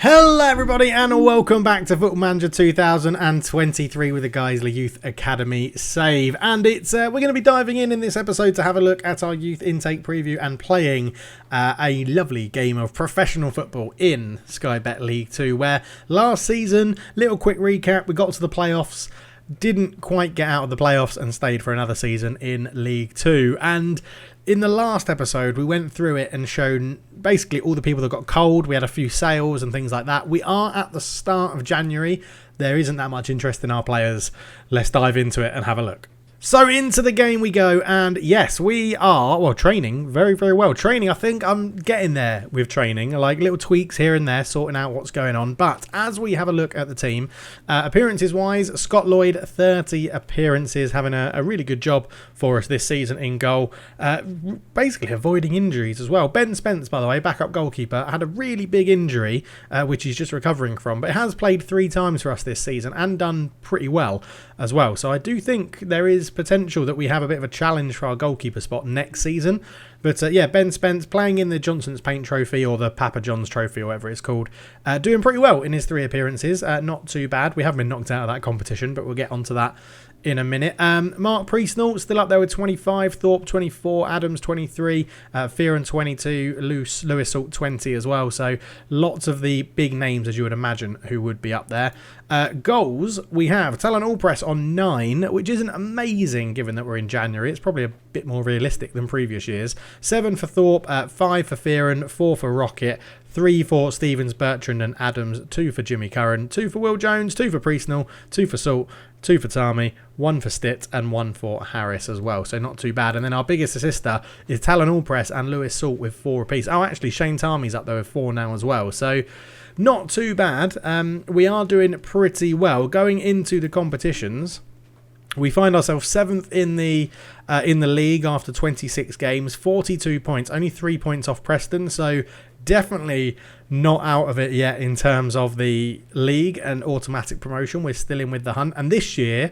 Hello everybody and welcome back to Football Manager 2023 with the Guiseley Youth Academy save. And we're going to be diving in this episode to have a look at our youth intake preview and playing a lovely game of professional football in Sky Bet League 2, where last season, little quick recap, we got to the playoffs, didn't quite get out of the playoffs and stayed for another season in League 2. And in the last episode, we went through it and shown basically all the people that got cold. We had a few sales and things like that. We are at the start of January. There isn't that much interest in our players. Let's dive into it and have a look. So into the game we go, and yes, we are, training very, very well. Training, I think I'm getting there with training, like little tweaks here and there, sorting out what's going on. But as we have a look at the team, appearances-wise, Scott Lloyd, 30 appearances, having a really good job for us this season in goal. Basically avoiding injuries as well. Ben Spence, by the way, backup goalkeeper, had a really big injury, which he's just recovering from, but has played 3 times for us this season and done pretty well as well. So I do think there is potential that we have a bit of a challenge for our goalkeeper spot next season. But yeah, Ben Spence playing in the Johnson's Paint Trophy, or the Papa John's Trophy, or whatever it's called, doing pretty well in his 3 appearances. Not too bad. We haven't been knocked out of that competition, but we'll get onto that in a minute. Mark Priestnall still up there with 25, Thorpe 24, Adams 23, Fearon 22, Lewis Salt 20 as well. So lots of the big names, as you would imagine, who would be up there. Goals, we have Talon Allpress on 9, which isn't amazing given that we're in January. It's probably a bit more realistic than previous years. 7 for Thorpe, 5 for Fearon, 4 for Rocket, 3 for Stevens, Bertrand and Adams, 2 for Jimmy Curran, 2 for Will Jones, 2 for Priestnall, 2 for Salt, 2 for Tarmy, 1 for Stitt and 1 for Harris as well. So not too bad. And then our biggest assister is Talon Allpress and Lewis Salt with 4 apiece. Oh, actually, Shane Tarmy's up there with 4 now as well. So not too bad. We are doing pretty well. Going into the competitions, we find ourselves 7th in the league after 26 games, 42 points, only 3 points off Preston. So definitely not out of it yet in terms of the league and automatic promotion. We're still in with the hunt. And this year,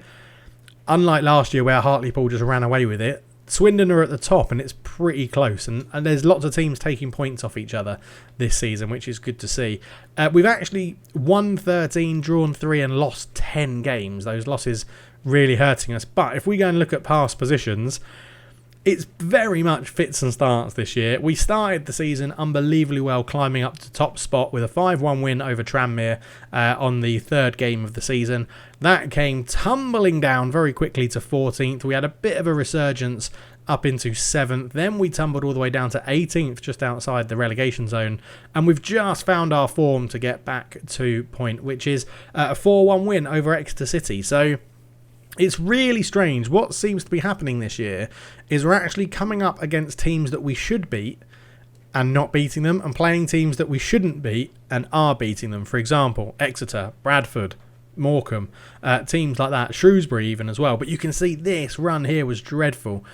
unlike last year where Hartlepool just ran away with it, Swindon are at the top and it's pretty close. And there's lots of teams taking points off each other this season, which is good to see. We've actually won 13, drawn 3 and lost 10 games. Those losses really hurting us. But if we go and look at past positions, it's very much fits and starts this year. We started the season unbelievably well, climbing up to top spot with a 5-1 win over Tranmere on the 3rd game of the season. That came tumbling down very quickly to 14th. We had a bit of a resurgence up into 7th. Then we tumbled all the way down to 18th, just outside the relegation zone. And we've just found our form to get back to point, which is a 4-1 win over Exeter City. So it's really strange. What seems to be happening this year is we're actually coming up against teams that we should beat and not beating them, and playing teams that we shouldn't beat and are beating them. For example, Exeter, Bradford, Morecambe, teams like that, Shrewsbury even as well. But you can see this run here was dreadful.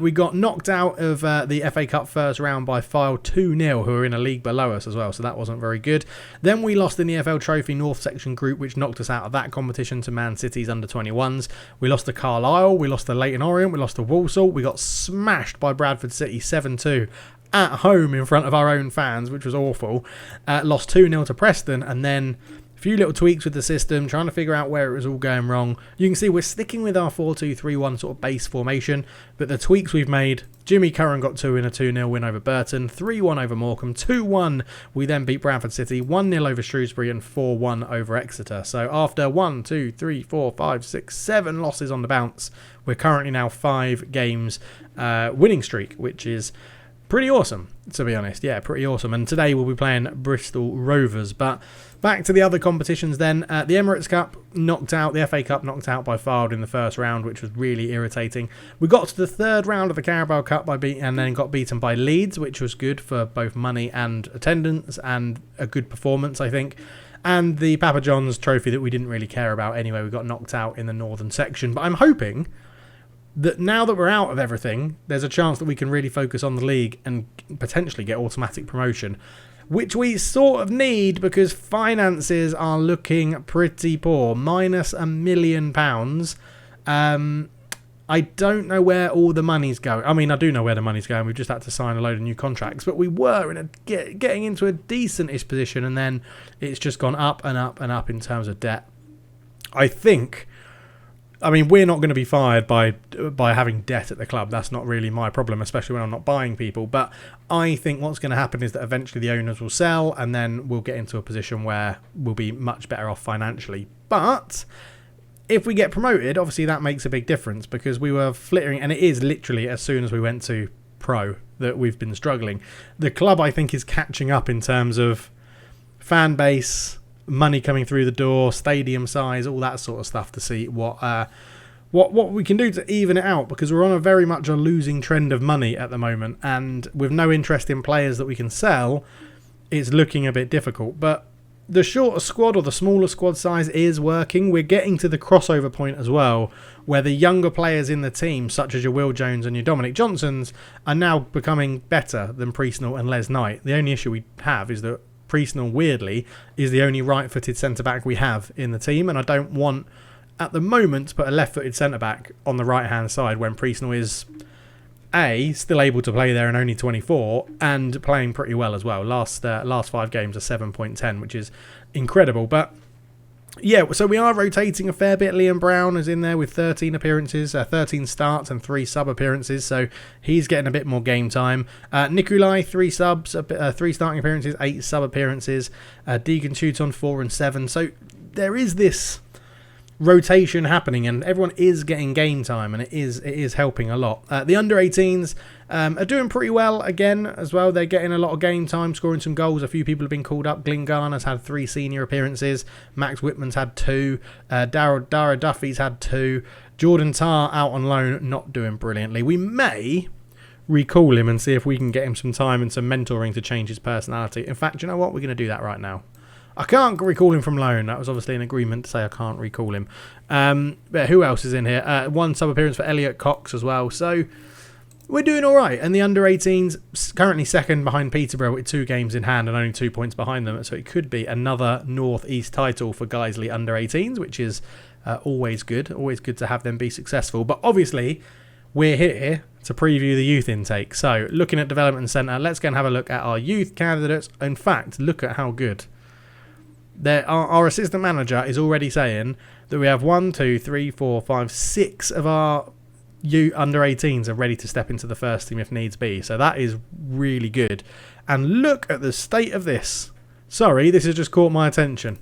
We got knocked out of the FA Cup first round by Fyle 2-0, who are in a league below us as well, so that wasn't very good. Then we lost in the EFL Trophy North Section group, which knocked us out of that competition to Man City's under-21s. We lost to Carlisle, we lost to Leyton Orient, we lost to Walsall. We got smashed by Bradford City 7-2 at home in front of our own fans, which was awful. Lost 2-0 to Preston, and then a few little tweaks with the system, trying to figure out where it was all going wrong. You can see we're sticking with our 4-2-3-1 sort of base formation, but the tweaks we've made, Jimmy Curran got 2 in a 2-0 win over Burton, 3-1 over Morecambe, 2-1 we then beat Bradford City, 1-0 over Shrewsbury and 4-1 over Exeter. So after 1, 2, 3, 4, 5, 6, 7 losses on the bounce, we're currently now 5 games winning streak, which is pretty awesome, to be honest. Yeah, pretty awesome. And today we'll be playing Bristol Rovers. But back to the other competitions then. The Emirates Cup knocked out, the FA Cup knocked out by Fylde in the first round, which was really irritating. We got to the 3rd round of the Carabao Cup and then got beaten by Leeds, which was good for both money and attendance and a good performance, I think. And the Papa John's Trophy that we didn't really care about anyway. We got knocked out in the northern section. But I'm hoping that now that we're out of everything, there's a chance that we can really focus on the league and potentially get automatic promotion, which we sort of need because finances are looking pretty poor. -£1 million. I don't know where all the money's going. I mean, I do know where the money's going. We've just had to sign a load of new contracts. But we were in getting into a decent-ish position, and then it's just gone up and up and up in terms of debt. I mean, we're not going to be fired by having debt at the club. That's not really my problem, especially when I'm not buying people. But I think what's going to happen is that eventually the owners will sell, and then we'll get into a position where we'll be much better off financially. But if we get promoted, obviously that makes a big difference, because we were flittering, and it is literally as soon as we went to pro that we've been struggling. The club, I think, is catching up in terms of fan base, money coming through the door, stadium size, all that sort of stuff, to see what we can do to even it out, because we're on a very much a losing trend of money at the moment, and with no interest in players that we can sell, it's looking a bit difficult. But the shorter squad, or the smaller squad size, is working. We're getting to the crossover point as well, where the younger players in the team, such as your Will Jones and your Dominic Johnsons, are now becoming better than Priestnall and Les Knight. The only issue we have is that Priestnall, weirdly, is the only right-footed centre-back we have in the team, and I don't want, at the moment, to put a left-footed centre-back on the right-hand side when Priestnall is still able to play there and only 24, and playing pretty well as well. Last 5 games are 7.10, which is incredible. But yeah, so we are rotating a fair bit. Liam Brown is in there with 13 appearances, 13 starts and 3 sub appearances, so he's getting a bit more game time. Nikolai, 3 subs, 3 starting appearances, 8 sub appearances. Deegan Chuton, 4 and 7. So there is this rotation happening, and everyone is getting game time, and it is helping a lot. The under-18s are doing pretty well again as well. They're getting a lot of game time, scoring some goals. A few people have been called up. Glyn Garner's had 3 senior appearances. Max Whitman's had 2. Dara Duffy's had 2. Jordan Tarr out on loan, not doing brilliantly. We may recall him and see if we can get him some time and some mentoring to change his personality. In fact, you know what? We're going to do that right now. I can't recall him from loan. That was obviously an agreement to say I can't recall him. But who else is in here? 1 sub-appearance for Elliot Cox as well. So we're doing all right. And the under-18s currently second behind Peterborough with 2 games in hand and only 2 points behind them. So it could be another North East title for Guiseley under-18s, which is always good. Always good to have them be successful. But obviously, we're here to preview the youth intake. So looking at Development Centre, let's go and have a look at our youth candidates. In fact, look at how good. Our assistant manager is already saying that we have 1, 2, 3, 4, 5, 6 of our under-18s are ready to step into the first team if needs be. So that is really good. And look at the state of this. Sorry, this has just caught my attention.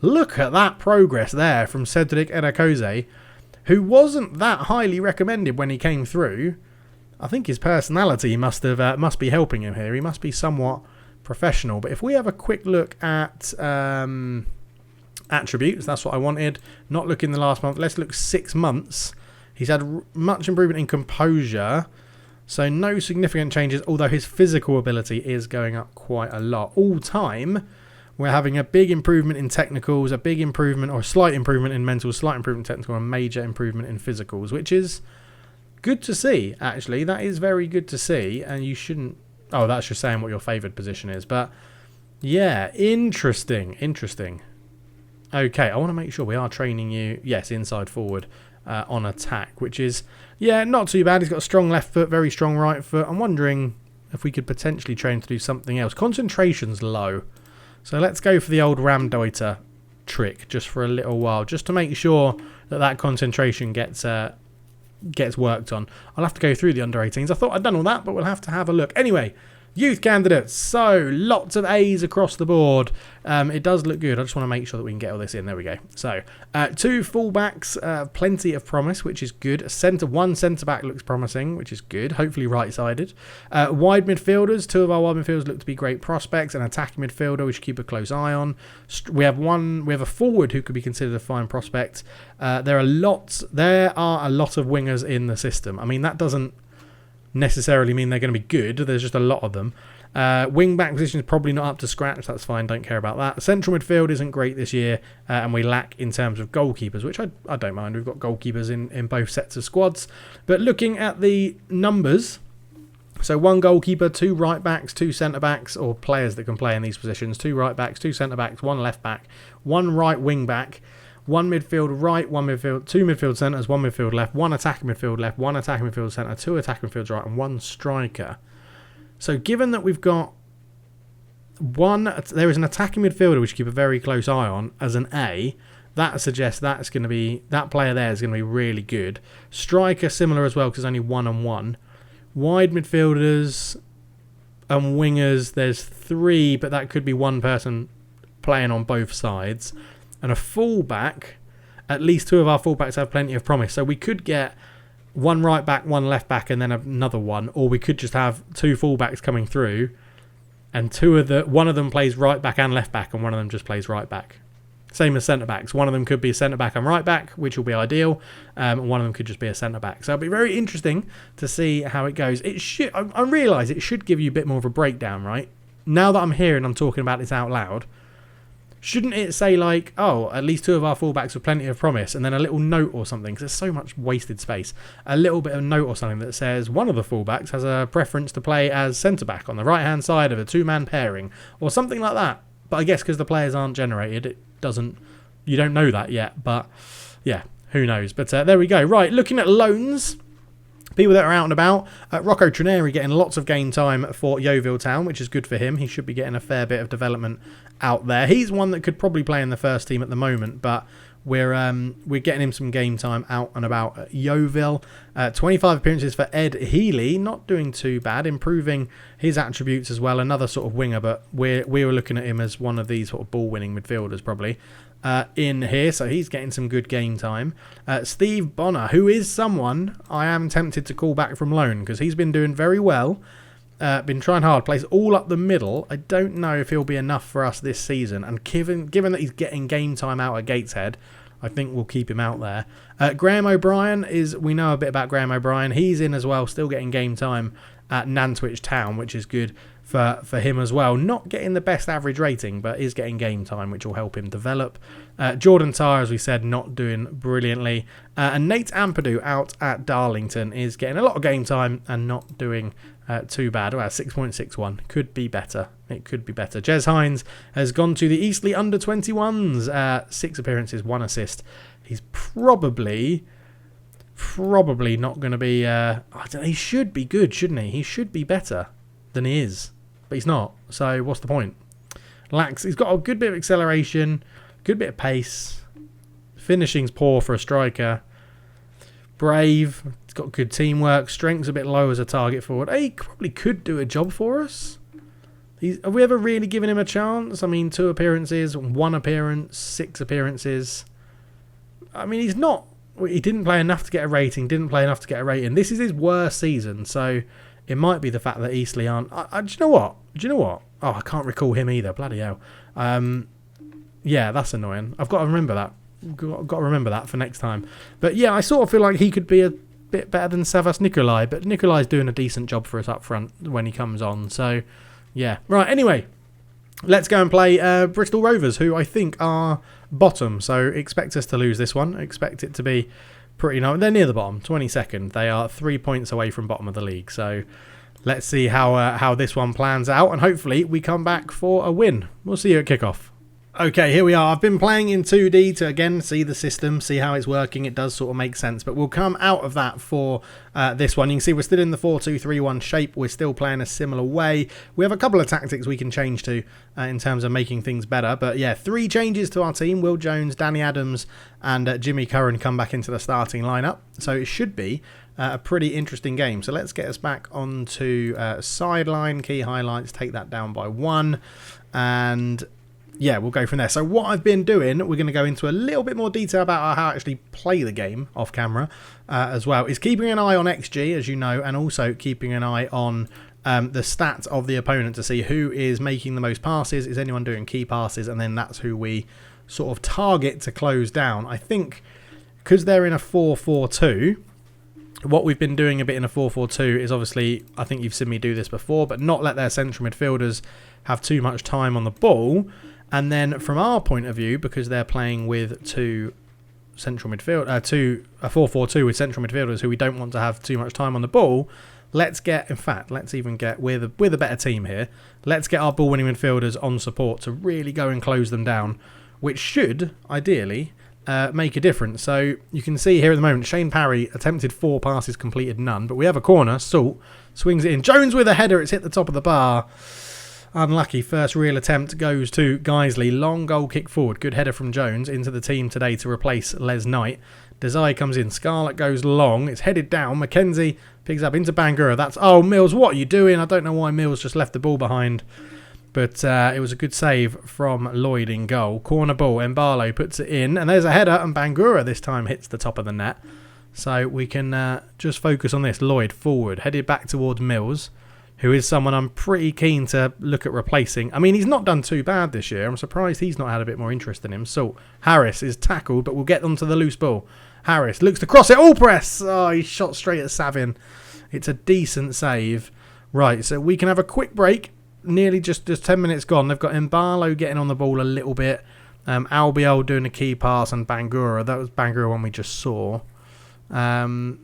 Look at that progress there from Cedric Enakoze, who wasn't that highly recommended when he came through. I think his personality must be helping him here. He must be somewhat professional. But if we have a quick look at attributes, that's what I wanted. Not looking the last month. Let's look 6 months. He's had much improvement in composure, so no significant changes, although his physical ability is going up quite a lot. All time, we're having a big improvement in technicals, a big improvement or slight improvement in mental, slight improvement in technical, and major improvement in physicals, which is good to see, actually. That is very good to see, and you shouldn't... Oh, that's just saying what your favoured position is. But, yeah, interesting. Okay, I want to make sure we are training you, yes, inside forward on attack, which is, yeah, not too bad. He's got a strong left foot, very strong right foot. I'm wondering if we could potentially train to do something else. Concentration's low. So let's go for the old Ramdeuter trick just for a little while, just to make sure that concentration gets worked on. I'll have to go through the under-18s. I thought I'd done all that, but we'll have to have a look. Anyway, youth candidates. So, lots of A's across the board. It does look good. I just want to make sure that we can get all this in. There we go. So, 2 fullbacks, plenty of promise, which is good. One centre-back looks promising, which is good. Hopefully right-sided. Wide midfielders. 2 of our wide midfielders look to be great prospects. An attacking midfielder we should keep a close eye on. We have a forward who could be considered a fine prospect. There are a lot of wingers in the system. I mean, that doesn't necessarily mean they're going to be good. There's just a lot of them. Wing back position is probably not up to scratch. That's fine. Don't care about that. Central midfield isn't great this year, and we lack in terms of goalkeepers, which I don't mind. We've got goalkeepers in both sets of squads. But looking at the numbers, so 1 goalkeeper, 2 right backs, 2 centre backs, or players that can play in these positions, 2 right backs, 2 centre backs, 1 left back, 1 right wing back, one midfield right, one midfield, two midfield centres, one midfield left, one attacking midfield left, one attacking midfield centre, two attacking midfields right, and one striker. So given that we've got there is an attacking midfielder which you keep a very close eye on as an A, that suggests that's going to be, that player there is going to be really good. Striker similar as well because only 1-on-1. Wide midfielders and wingers, there's 3, but that could be one person playing on both sides. And a fullback, at least 2 of our fullbacks have plenty of promise. So we could get one right back, one left back, and then another one, or we could just have 2 fullbacks coming through, and one of them plays right back and left back, and one of them just plays right back. Same as centre backs. One of them could be a centre back and right back, which will be ideal, and one of them could just be a centre back. So it'll be very interesting to see how it goes. I realise it should give you a bit more of a breakdown, right? Now that I'm talking about this out loud. Shouldn't it say like, oh, at least 2 of our fullbacks with plenty of promise, and then a little note or something, because there's so much wasted space. A little bit of note or something that says one of the fullbacks has a preference to play as centre-back on the right-hand side of a 2-man pairing, or something like that. But I guess because the players aren't generated, you don't know that yet, but yeah, who knows. But there we go. Right, looking at loans. People that are out and about. Rocco Trineri getting lots of game time for Yeovil Town, which is good for him. He should be getting a fair bit of development out there. He's one that could probably play in the first team at the moment, but we're getting him some game time out and about at Yeovil. 25 appearances for Ed Healy, not doing too bad, improving his attributes as well. Another sort of winger, but we were looking at him as one of these sort of ball-winning midfielders probably. In here, so he's getting some good game time. Steve Bonner, who is someone I am tempted to call back from loan because he's been doing very well, been trying hard, plays all up the middle. I don't know if he'll be enough for us this season, and given that he's getting game time out at Gateshead, I think we'll keep him out there. Graham O'Brien we know a bit about Graham O'Brien. He's in as well, still getting game time at Nantwich Town, which is good for him as well. Not getting the best average rating, but is getting game time, which will help him develop. Jordan Tyre, as we said, not doing brilliantly. And Nate Ampadu out at Darlington is getting a lot of game time and not doing too bad. Well, 6.61. Could be better. It could be better. Jez Hines has gone to the Eastleigh under-21s. 6 appearances, 1 assist. He's probably not going to be... I don't know, he should be good, shouldn't he? He should be better than he is. But he's not. So what's the point? He's got a good bit of acceleration, good bit of pace. Finishing's poor for a striker. Brave. He's got good teamwork. Strength's a bit low as a target forward. He probably could do a job for us. Have we ever really given him a chance? I mean, 2 appearances, 1 appearance, 6 appearances. I mean, he didn't play enough to get a rating, This is his worst season, so it might be the fact that Eastleigh aren't... Do you know what? Oh, I can't recall him either. Bloody hell. Yeah, that's annoying. I've got to remember that. Got to remember that for next time. But yeah, I sort of feel like he could be a bit better than Savas Nikolai, but Nikolai's doing a decent job for us up front when he comes on. So, yeah. Right, anyway, let's go and play Bristol Rovers, who I think are bottom. So expect us to lose this one. Expect it to be pretty... No, they're near the bottom, 22nd. They are 3 points away from bottom of the league. So let's see how this one plans out, and hopefully we come back for a win. We'll see you at kickoff. Okay, here we are. I've been playing in 2D to, again, see the system, see how it's working. It does sort of make sense, but we'll come out of that for this one. You can see we're still in the 4-2-3-1 shape. We're still playing a similar way. We have a couple of tactics we can change to in terms of making things better. But yeah, 3 changes to our team. Will Jones, Danny Adams and Jimmy Curran come back into the starting lineup. So it should be a pretty interesting game. So let's get us back onto sideline, key highlights, take that down by 1. And... yeah, we'll go from there. So what I've been doing, we're going to go into a little bit more detail about how I actually play the game off camera as well, is keeping an eye on XG, as you know, and also keeping an eye on the stats of the opponent to see who is making the most passes, is anyone doing key passes, and then that's who we sort of target to close down. I think because they're in a 4-4-2, what we've been doing a bit in a 4-4-2 is obviously, I think you've seen me do this before, but not let their central midfielders have too much time on the ball. And then from our point of view, because they're playing with 2 central midfield, a 4-4-2 with central midfielders who we don't want to have too much time on the ball, let's even get, we're the better team here. Let's get our ball winning midfielders on support to really go and close them down, which should, ideally, make a difference. So you can see here at the moment, Shane Parry attempted 4 passes, completed none. But we have a corner. Salt swings it in. Jones with a header. It's hit the top of the bar. Unlucky. First real attempt goes to Guiseley. Long goal kick forward. Good header from Jones into the team today to replace Les Knight. Desai comes in. Scarlett goes long. It's headed down. Mackenzie picks up into Bangura. That's... Oh, Mills, what are you doing? I don't know why Mills just left the ball behind. But it was a good save from Lloyd in goal. Corner ball. Mbalo puts it in. And there's a header. And Bangura this time hits the top of the net. So we can just focus on this. Lloyd forward. Headed back towards Mills, who is someone I'm pretty keen to look at replacing. I mean, he's not done too bad this year. I'm surprised he's not had a bit more interest in him. So Harris is tackled, but we'll get onto the loose ball. Harris looks to cross it. All press. Oh, he shot straight at Savin. It's a decent save. Right, so we can have a quick break. Nearly just 10 minutes gone. They've got Mbalo getting on the ball a little bit. Albiol doing a key pass, and Bangura. That was Bangura one we just saw. Okay,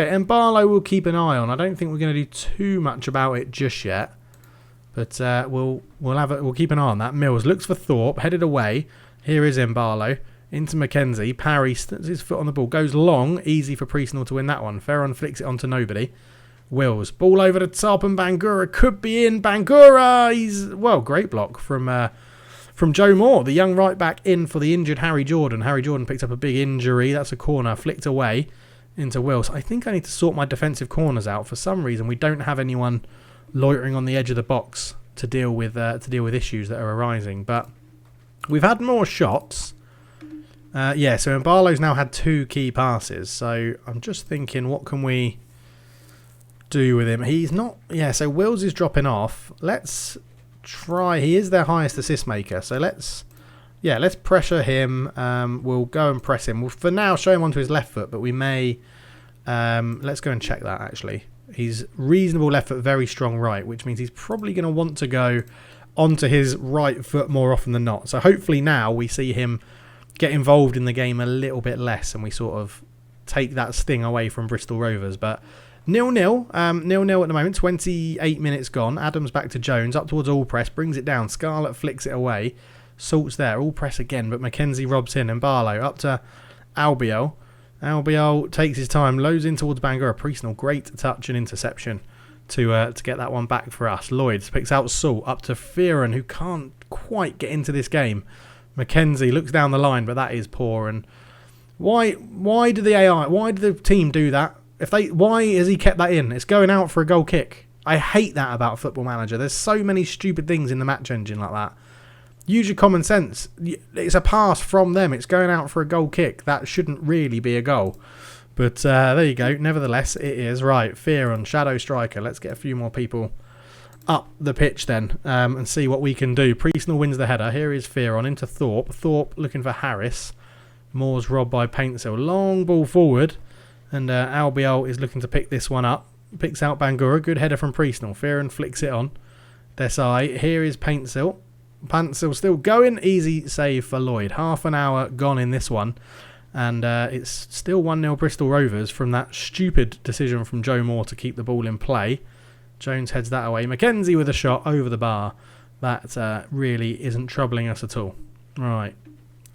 Mbalo we'll keep an eye on. I don't think we're going to do too much about it just yet, but we'll keep an eye on that. Mills looks for Thorpe, headed away. Here is Mbalo into Mackenzie. Parry sticks his foot on the ball, goes long, easy for Priestnall to win that one. Ferron flicks it onto nobody. Wills ball over the top, and Bangura could be in. Bangura, great block from Joe Moore, the young right back, in for the injured Harry Jordan. Harry Jordan picked up a big injury. That's a corner flicked away into Wills. I think I need to sort my defensive corners out. For some reason, we don't have anyone loitering on the edge of the box to deal with issues that are arising. But we've had more shots. So Mbalo's now had 2 key passes. So I'm just thinking, what can we do with him? He's not... Yeah, so Wills is dropping off. Let's try... He is their highest assist maker. So let's pressure him. We'll go and press him. We'll, for now, show him onto his left foot, but we may... let's go and check that, actually. He's reasonable left foot, very strong right, which means he's probably going to want to go onto his right foot more often than not. So hopefully now we see him get involved in the game a little bit less, and we sort of take that sting away from Bristol Rovers. But 0-0. 0-0 at the moment. 28 minutes gone. Adams back to Jones. Up towards All Press. Brings it down. Scarlett flicks it away. Salt's there, all press again, but Mackenzie robs in. And Barlow up to Albiol. Albiol takes his time, loads in towards Bangura. Priestnall, great touch and interception to get that one back for us. Lloyd picks out Salt up to Fearon, who can't quite get into this game. Mackenzie looks down the line, but that is poor. And why did the team do that? Why has he kept that in? It's going out for a goal kick. I hate that about Football Manager. There's so many stupid things in the match engine like that. Use your common sense. It's a pass from them. It's going out for a goal kick. That shouldn't really be a goal. But there you go. Nevertheless, it is. Right, Fearon, Shadow Striker. Let's get a few more people up the pitch then and see what we can do. Priestnall wins the header. Here is Fearon into Thorpe. Thorpe looking for Harris. Moore's robbed by Paintsill. Long ball forward. And Albiol is looking to pick this one up. Picks out Bangura. Good header from Priestnall. Fearon flicks it on. Desai. Here is Paintsill. Paintsill still going. Easy save for Lloyd. Half an hour gone in this one. And it's still 1-0 Bristol Rovers from that stupid decision from Joe Moore to keep the ball in play. Jones heads that away. Mackenzie with a shot over the bar. That really isn't troubling us at all. Right.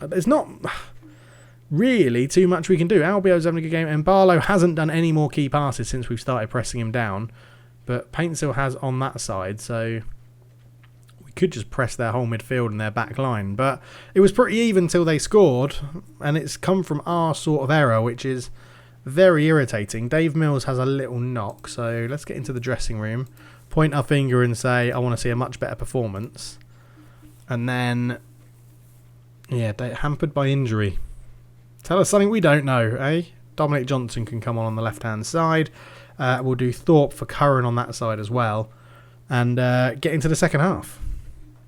There's not really too much we can do. Albiol's having a good game. And Barlow hasn't done any more key passes since we've started pressing him down. But Paintsill has on that side. So we could just press their whole midfield and their back line. But it was pretty even till they scored. And it's come from our sort of error, which is very irritating. Dave Mills has a little knock. So let's get into the dressing room. Point our finger and say, I want to see a much better performance. And then, yeah, hampered by injury. Tell us something we don't know, eh? Dominic Johnson can come on the left-hand side. We'll do Thorpe for Curran on that side as well. And get into the second half.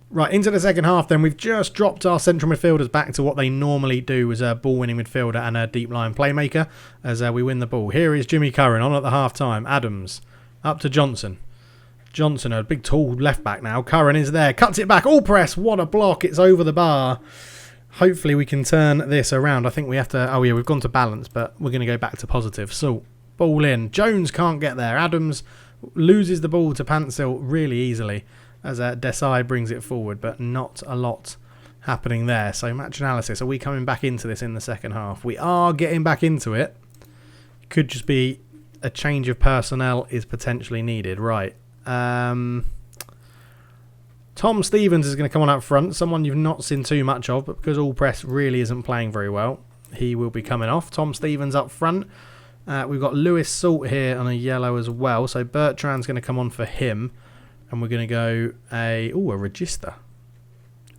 Right, into the second half then. We've just dropped our central midfielders back to what they normally do as a ball-winning midfielder and a deep-line playmaker as we win the ball. Here is Jimmy Curran on at the half-time. Adams up to Johnson. Johnson, a big tall left-back now. Curran is there. Cuts it back. All press. What a block. It's over the bar. Hopefully we can turn this around. I think we have to... Oh, yeah, we've gone to balance, but we're going to go back to positive. So, ball in. Jones can't get there. Adams loses the ball to Paintsill really easily as Desai brings it forward, but not a lot happening there. So match analysis. Are we coming back into this in the second half? We are getting back into it. Could just be a change of personnel is potentially needed. Right. Tom Stevens is going to come on up front. Someone you've not seen too much of, but because All Press really isn't playing very well, he will be coming off. Tom Stevens up front. We've got Lewis Salt here on a yellow as well. So Bertrand's going to come on for him. And we're going to go a register.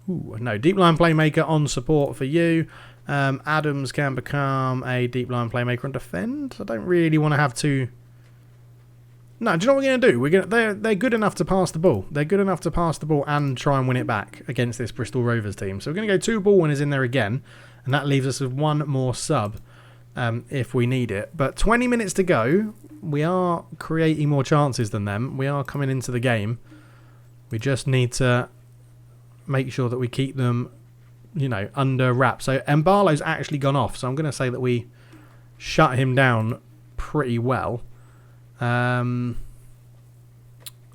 Ooh, no, deep line playmaker on support for you. Adams can become a deep line playmaker and defend. I don't really want to have to. No, do you know what we're going to do? They're good enough to pass the ball. They're good enough to pass the ball and try and win it back against this Bristol Rovers team. So we're going to go 2 ball winners in there again, and that leaves us with 1 more sub if we need it. But 20 minutes to go. We are creating more chances than them. We are coming into the game. We just need to make sure that we keep them, under wraps. So Mbalo's actually gone off. So I'm going to say that we shut him down pretty well.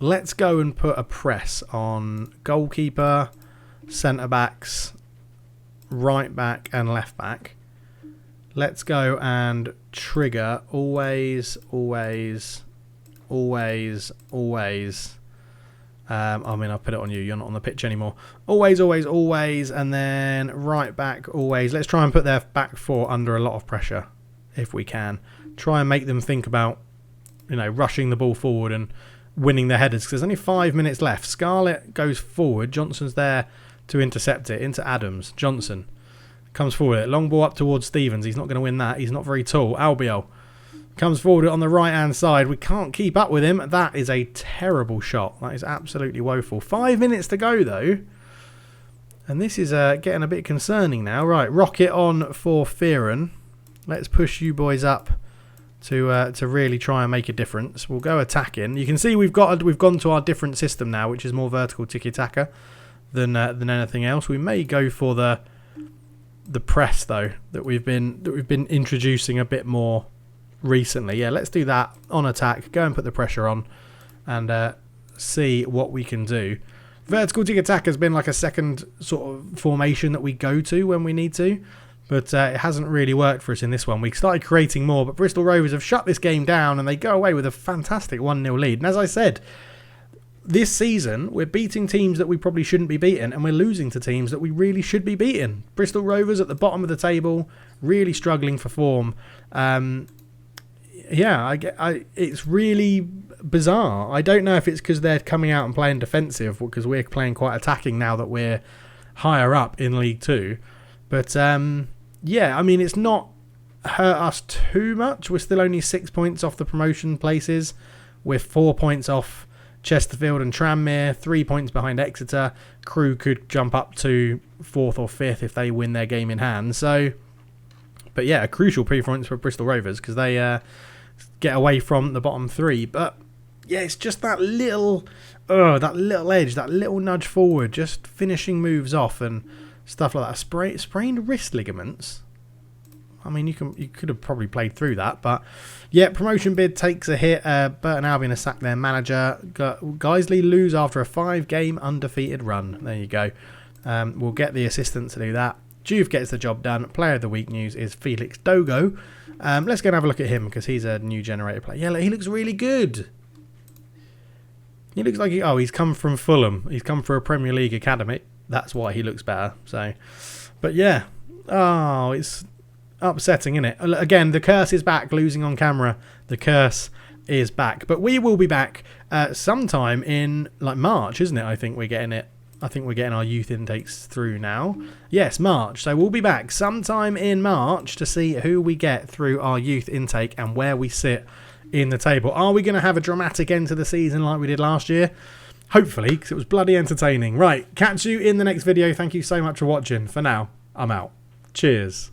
Let's go and put a press on goalkeeper, centre backs, right back and left back. Let's go and trigger always. I'll put it on you. You're not on the pitch anymore. Always. And then right back, always. Let's try and put their back 4 under a lot of pressure if we can. Try and make them think about, rushing the ball forward and winning the headers. Because there's only 5 minutes left. Scarlett goes forward. Johnson's there to intercept it. Into Adams. Johnson comes forward. Long ball up towards Stevens. He's not going to win that. He's not very tall. Albiol comes forward on the right-hand side. We can't keep up with him. That is a terrible shot. That is absolutely woeful. 5 minutes to go, though. And this is getting a bit concerning now. Right, rocket on for Fearon. Let's push you boys up to really try and make a difference. We'll go attacking. You can see we've gone to our different system now, which is more vertical tiki-taka than anything else. We may go for the press, though, that we've been introducing a bit more recently. Yeah, let's do that on attack. Go and put the pressure on and see what we can do. Vertical tiki-taka has been like a second sort of formation that we go to when we need to, but it hasn't really worked for us in this one. We started creating more, but Bristol Rovers have shut this game down and they go away with a fantastic 1-0 lead. And as I said, this season we're beating teams that we probably shouldn't be beating, and we're losing to teams that we really should be beating. Bristol Rovers at the bottom of the table, really struggling for form. It's really bizarre. I don't know if it's because they're coming out and playing defensive, because we're playing quite attacking now that we're higher up in League 2. But it's not hurt us too much. We're still only 6 points off the promotion places. We're 4 points off Chesterfield and Tranmere, 3 points behind Exeter. Crewe could jump up to 4th or 5th if they win their game in hand. So, but yeah, a crucial preference for Bristol Rovers because they get away from the bottom 3. But yeah, it's just that little edge, that little nudge forward, just finishing moves off and stuff like that. Sprained wrist ligaments. I mean, you could have probably played through that, but yeah, promotion bid takes a hit. Burton Albion has sacked their manager. Guiseley lose after a 5-game undefeated run. There you go. We'll get the assistant to do that. Juve gets the job done. Player of the week news is Felix Dogo. Let's go and have a look at him because he's a new generator player. Yeah, he looks really good. He looks like he's come from Fulham. He's come for a Premier League academy. That's why he looks better. So, but yeah, it's upsetting, isn't it? Again, the curse is back. Losing on camera, the curse is back. But we will be back sometime in like March, isn't it? I think we're getting our youth intakes through now. Yes, March. So we'll be back sometime in March to see who we get through our youth intake and where we sit in the table. Are we going to have a dramatic end to the season like we did last year? Hopefully, because it was bloody entertaining. Right, catch you in the next video. Thank you so much for watching. For now, I'm out. Cheers.